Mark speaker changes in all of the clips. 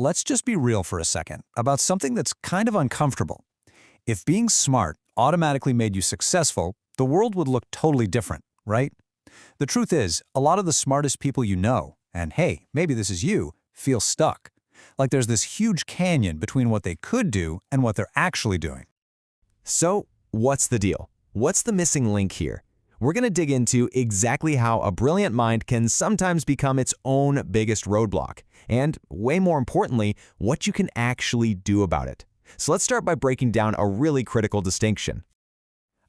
Speaker 1: let's just be real for a second about something that's kind of uncomfortable. If being smart automatically made you successful, the world would look totally different, right? The truth is, a lot of the smartest people you know, and hey, maybe this is you, feel stuck. Like there's this huge canyon between what they could do and what they're actually doing.
Speaker 2: So, what's the deal? What's the missing link here? We're going to dig into exactly how a brilliant mind can sometimes become its own biggest roadblock, and way more importantly, what you can actually do about it. So let's start by breaking down a really critical distinction.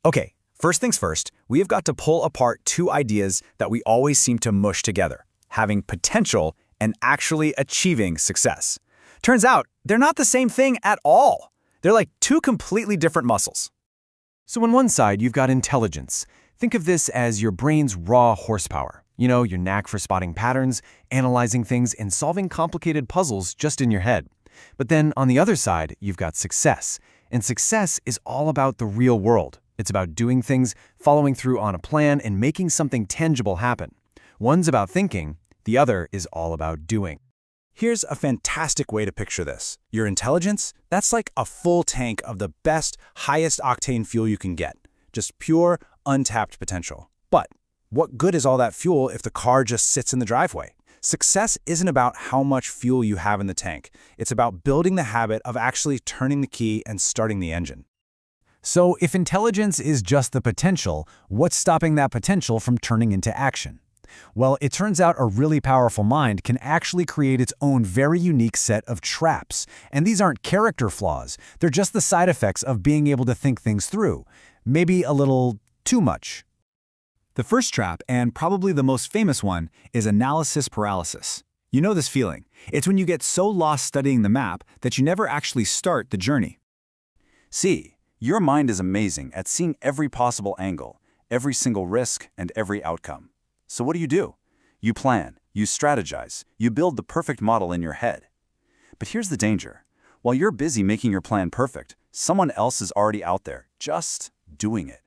Speaker 3: Okay, first things first, we have got to pull apart two ideas that we always seem to mush together: having potential and actually achieving success. Turns out, they're not the same thing at all. They're like two completely different muscles.
Speaker 2: So on one side, you've got intelligence. Think of this as your brain's raw horsepower. You know, your knack for spotting patterns, analyzing things, and solving complicated puzzles just in your head. But then on the other side, you've got success. And success is all about the real world. It's about doing things, following through on a plan, and making something tangible happen. One's about thinking, the other is all about doing.
Speaker 3: Here's a fantastic way to picture this. Your intelligence, that's like a full tank of the best, highest octane fuel you can get. Just pure, untapped potential. But what good is all that fuel if the car just sits in the driveway? Success isn't about how much fuel you have in the tank. It's about building the habit of actually turning the key and starting the engine.
Speaker 1: So if intelligence is just the potential, what's stopping that potential from turning into action? Well, it turns out a really powerful mind can actually create its own very unique set of traps. And these aren't character flaws. They're just the side effects of being able to think things through. Maybe a little too much.
Speaker 3: The first trap, and probably the most famous one, is analysis paralysis. You know this feeling. It's when you get so lost studying the map that you never actually start the journey. See, your mind is amazing at seeing every possible angle, every single risk, and every outcome. So what do? You plan, you strategize, you build the perfect model in your head. But here's the danger. While you're busy making your plan perfect, someone else is already out there, just doing it.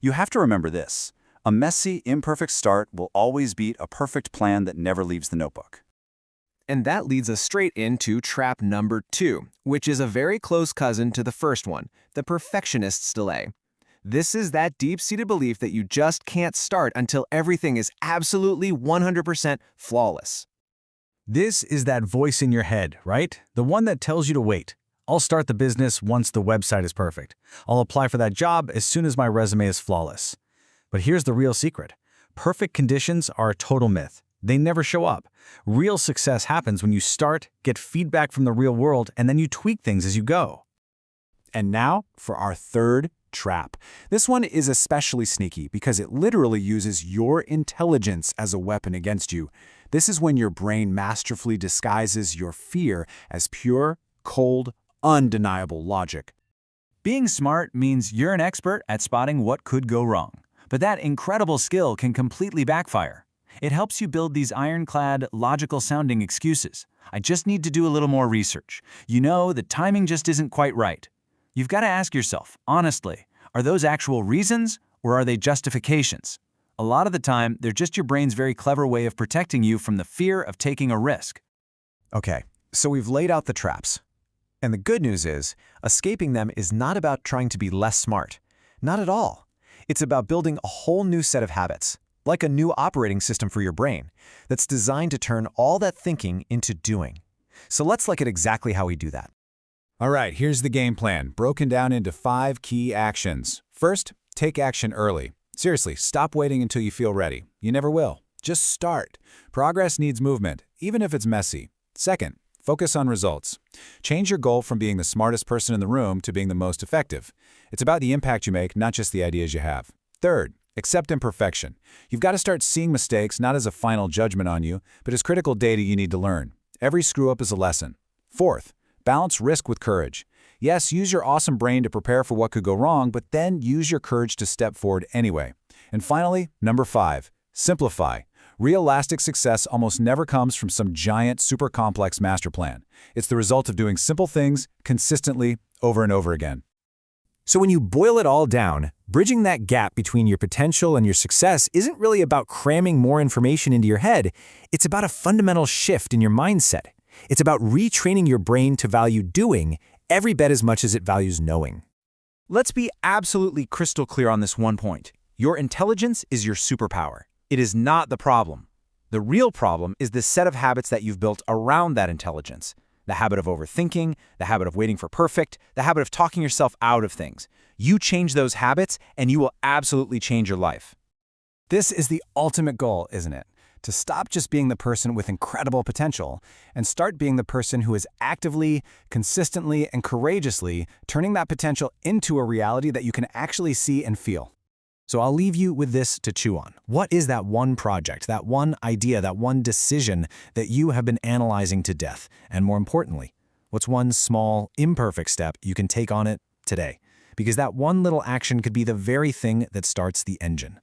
Speaker 3: You have to remember this. A messy, imperfect start will always beat a perfect plan that never leaves the notebook.
Speaker 2: And that leads us straight into trap number 2, which is a very close cousin to the first one, the perfectionist's delay. This is that deep-seated belief that you just can't start until everything is absolutely 100% flawless.
Speaker 1: This is that voice in your head, right? The one that tells you to wait. I'll start the business once the website is perfect. I'll apply for that job as soon as my resume is flawless. But here's the real secret. Perfect conditions are a total myth. They never show up. Real success happens when you start, get feedback from the real world, and then you tweak things as you go.
Speaker 3: And now for our third trap. This one is especially sneaky because it literally uses your intelligence as a weapon against you. This is when your brain masterfully disguises your fear as pure, cold, undeniable logic.
Speaker 4: Being smart means you're an expert at spotting what could go wrong. But that incredible skill can completely backfire. It helps you build these ironclad, logical-sounding excuses. I just need to do a little more research. You know, the timing just isn't quite right. You've got to ask yourself, honestly, are those actual reasons or are they justifications? A lot of the time, they're just your brain's very clever way of protecting you from the fear of taking a risk.
Speaker 2: Okay, so we've laid out the traps. And the good news is, escaping them is not about trying to be less smart. Not at all. It's about building a whole new set of habits, like a new operating system for your brain, that's designed to turn all that thinking into doing. So let's look at exactly how we do that.
Speaker 3: All right, here's the game plan, broken down into 5 key actions. First, take action early. Seriously, stop waiting until you feel ready. You never will. Just start. Progress needs movement, even if it's messy. Second, focus on results. Change your goal from being the smartest person in the room to being the most effective. It's about the impact you make, not just the ideas you have. Third, accept imperfection. You've got to start seeing mistakes not as a final judgment on you, but as critical data you need to learn. Every screw-up is a lesson. Fourth, balance risk with courage. Yes, use your awesome brain to prepare for what could go wrong, but then use your courage to step forward anyway. And finally, number 5, simplify. Real lasting success almost never comes from some giant, super complex master plan. It's the result of doing simple things consistently over and over again.
Speaker 2: So when you boil it all down, bridging that gap between your potential and your success isn't really about cramming more information into your head. It's about a fundamental shift in your mindset.
Speaker 5: It's about retraining your brain to value doing every bit as much as it values knowing.
Speaker 2: Let's be absolutely crystal clear on this one point. Your intelligence is your superpower. It is not the problem. The real problem is the set of habits that you've built around that intelligence. The habit of overthinking, the habit of waiting for perfect, the habit of talking yourself out of things. You change those habits, and you will absolutely change your life.
Speaker 1: This is the ultimate goal, isn't it? To stop just being the person with incredible potential and start being the person who is actively, consistently, and courageously turning that potential into a reality that you can actually see and feel. So I'll leave you with this to chew on. What is that one project, that one idea, that one decision that you have been analyzing to death? And more importantly, what's one small, imperfect step you can take on it today? Because that one little action could be the very thing that starts the engine.